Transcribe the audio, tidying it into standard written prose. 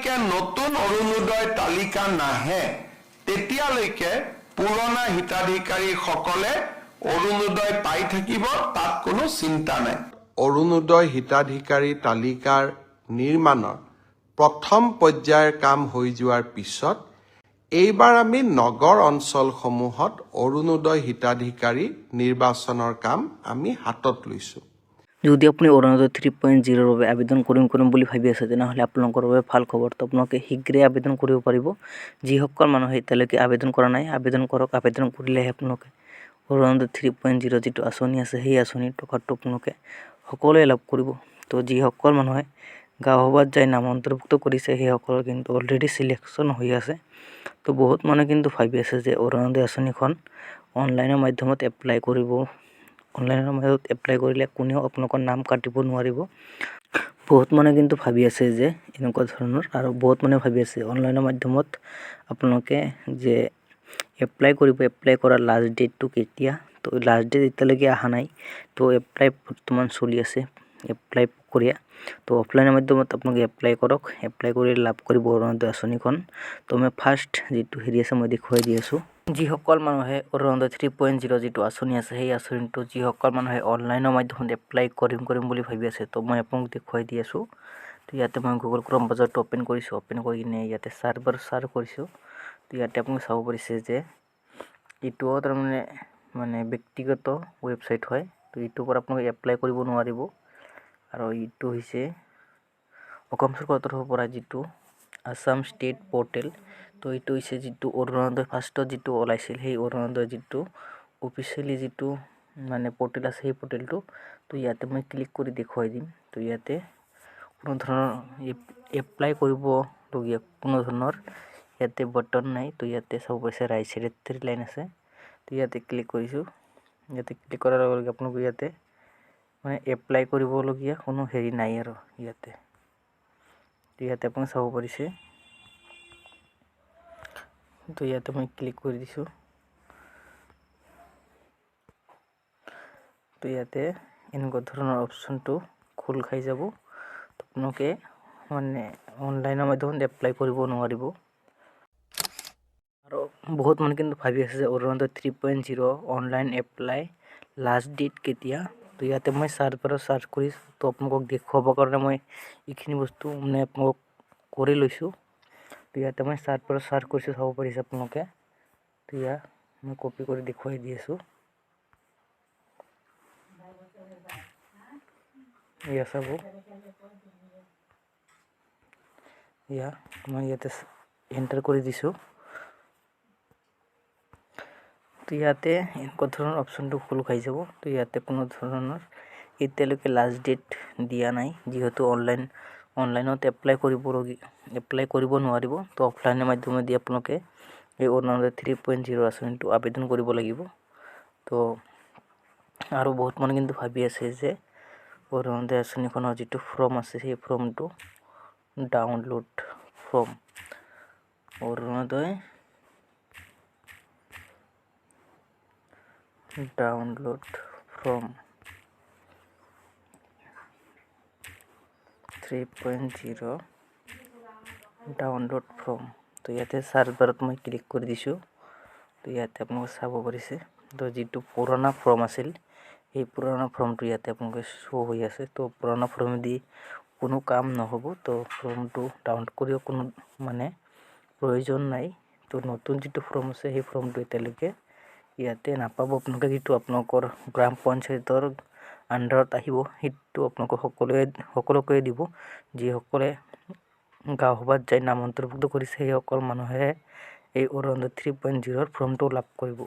যেতিয়ালৈকে নতুন অৰুণোদয় তালিকা নাহে তেতিয়ালৈকে পুৰণা হিতাধিকাৰীসকলে অৰুণোদয় পাই থাকিব, তাত কোনো চিন্তা নাই। অৰুণোদয় হিতাধিকাৰী তালিকাৰ নিৰ্মাণৰ প্ৰথম পৰ্যায়ৰ কাম হৈ যোৱাৰ পিছত এইবাৰ আমি নগৰ অঞ্চলসমূহত অৰুণোদয় হিতাধিকাৰী নিৰ্বাচনৰ কাম আমি হাতত লৈছোঁ। যদি আপুনি অৰুণোদয় 3.0 বাবে আবেদন কৰিম বুলি ভাবি আছে তেনেহ'লে আপোনালোকৰ বাবে ভাল খবৰ। তো আপোনালোকে শীঘ্ৰে আবেদন কৰিব পাৰিব। যিসকল মানুহে এতিয়ালৈকে আবেদন কৰা নাই, আবেদন কৰক। আবেদন কৰিলেহে আপোনালোকে অৰুণোদয় 3.0 যিটো আঁচনি আছে সেই আঁচনিৰ টকাটো আপোনালোকে সকলোৱে লাভ কৰিব। তো যিসকল মানুহে গাঁও সভাত যাই নাম অন্তৰ্ভুক্ত কৰিছে সেইসকলৰ কিন্তু অলৰেডি চিলেকশ্যন হৈ আছে। তো বহুত মানুহে কিন্তু ভাবি আছে যে অৰুণোদয় আঁচনিখন অনলাইনৰ মাধ্যমত এপ্লাই কৰিব। অনলাইনৰ মাধ্যমত এপ্লাই কৰিলে কোনেও আপোনালোকৰ নাম কাটিব নোৱাৰিব। বহুত মানুহে কিন্তু ভাবি আছে যে এনেকুৱা ধৰণৰ, আৰু বহুত মানুহে ভাবি আছে অনলাইনৰ মাধ্যমত আপোনালোকে যে এপ্লাই কৰিব, এপ্লাই কৰাৰ লাষ্ট ডেটটো কেতিয়া। তো লাষ্ট ডেট এতিয়ালৈকে অহা নাই। তো এপ্লাই বৰ্তমান চলি আছে, এপ্লাই প্ৰক্ৰিয়া। তো অফলাইনৰ মাধ্যমত আপোনালোকে এপ্লাই কৰক। এপ্লাই কৰি লাভ কৰিব অৰুণোদয় আঁচনিখন। তো মই ফাৰ্ষ্ট যিটো হেৰি আছে মই দেখুৱাই দি আছোঁ। যিসকল মানুহে অৰুণোদয় 3.0 যিটো আঁচনি আছে সেই আঁচনিটো যিসকল মানুহে অনলাইনৰ মাধ্যমত এপ্লাই কৰিম বুলি ভাবি আছে, তো মই আপোনাক দেখুৱাই দি আছোঁ। তো ইয়াতে মই গুগল ক্ৰম ব্ৰাউজাৰটো অ'পেন কৰিছোঁ। অ'পেন কৰি কিনে ইয়াতে চাৰ্চ কৰিছোঁ। তো ইয়াতে আপুনি চাব পাৰিছে যে এইটোও তাৰমানে ব্যক্তিগত ৱেবছাইট হয়। তো এইটোৰ পৰা আপোনালোকে এপ্লাই কৰিব নোৱাৰিব। আৰু এইটো হৈছে অসম চৰকাৰৰ তৰফৰ পৰা যিটো আছাম ষ্টেট পৰ্টেল। তো এইটো হৈছে যিটো অৰুণোদয় ফাৰ্ষ্টত যিটো ওলাইছিল সেই অৰুণোদয় যিটো অফিচিয়েলি যিটো পৰ্টেল আছে সেই পৰ্টেলটো। তো ইয়াতে মই ক্লিক কৰি দেখুৱাই দিম। তো ইয়াতে কোনো ধৰণৰ এপ্লাই কৰিবলগীয়া কোনো ধৰণৰ ইয়াতে বটন নাই। তো ইয়াতে চাব পাৰিছে ৰাইট চাইডে 3 লাইন আছে। তো ইয়াতে ক্লিক কৰিছোঁ। ইয়াতে ক্লিক কৰাৰ লগে লগে আপোনালোকে ইয়াতে এপ্লাই কৰিবলগীয়া কোনো হেৰি নাই আৰু ইয়াতে। তো ইয়াতে আপুনি চাব পাৰিছে। তো ইয়াতে মই ক্লিক কৰি দিছোঁ। তো ইয়াতে এনেকুৱা ধৰণৰ অপশ্যনটো খোল খাই যাব। তো আপোনালোকে অনলাইনৰ মাধ্যমত এপ্লাই কৰিব নোৱাৰিব। আৰু বহুত মানুহ কিন্তু ভাবি আছে যে Orunodoi 3.0 online apply last date কেতিয়া। তো ইয়াতে মই চাৰ্চ কৰিছোঁ। তো আপোনালোকক দেখুৱাবৰ কাৰণে মই এইখিনি বস্তু আপোনালোকক কৰি লৈছোঁ। তো ইয়াতে মই চাৰ্চ কৰিছোঁ, চাব পাৰিছে আপোনালোকে। তো ইয়াত মই কপি কৰি দেখুৱাই দি আছোঁ। এয়া চাব, এয়া মই ইয়াতে এণ্টাৰ কৰি দিছোঁ। তো ইয়াতে এনেকুৱা ধৰণৰ অপশ্যনটো খোল খাই যাব। তো ইয়াতে কোনো ধৰণৰ এতিয়ালৈকে লাষ্ট ডেট দিয়া নাই, যিহেতু অনলাইনত এপ্লাই কৰিব নোৱাৰিব। তো অফলাইনৰ মাধ্যমেদি আপোনালোকে এই অৰুণোদয় 3.0 আঁচনিটো আবেদন কৰিব লাগিব। তো আৰু বহুত মানুহ কিন্তু ভাবি আছে যে অৰুণোদয় আঁচনিখনৰ যিটো ফৰ্ম আছে সেই ফৰ্মটো download form Arunodoi download form 3.0 download form. তো ইয়াতে চাৰ্চ বাৰত মই ক্লিক কৰি দিছোঁ। তো ইয়াতে আপোনালোকে চাব পাৰিছে। তো যিটো পুৰণা ফৰ্ম আছিল সেই পুৰণা ফৰ্মটো ইয়াতে আপোনালোকে শ্ব' হৈ আছে। তো পুৰণা ফৰ্মেদি কোনো কাম নহ'ব। তো ফৰ্মটো ডাউনলোড কৰিও কোনো প্ৰয়োজন নাই। তো নতুন যিটো ফৰ্ম আছে সেই ফৰ্মটো এতিয়ালৈকে ইয়াতে নাপাব আপোনালোকে। যিটো আপোনালোকৰ গ্ৰাম পঞ্চায়তৰ আণ্ডাৰত আহিব সেইটো আপোনালোকক সকলোকে দিব। যিসকলে গাঁও সভাত যাই নাম অন্তৰ্ভুক্ত কৰিছে সেইসকল মানুহে এই অৰুণোদয় 3.0 ফৰ্মটো লাভ কৰিব।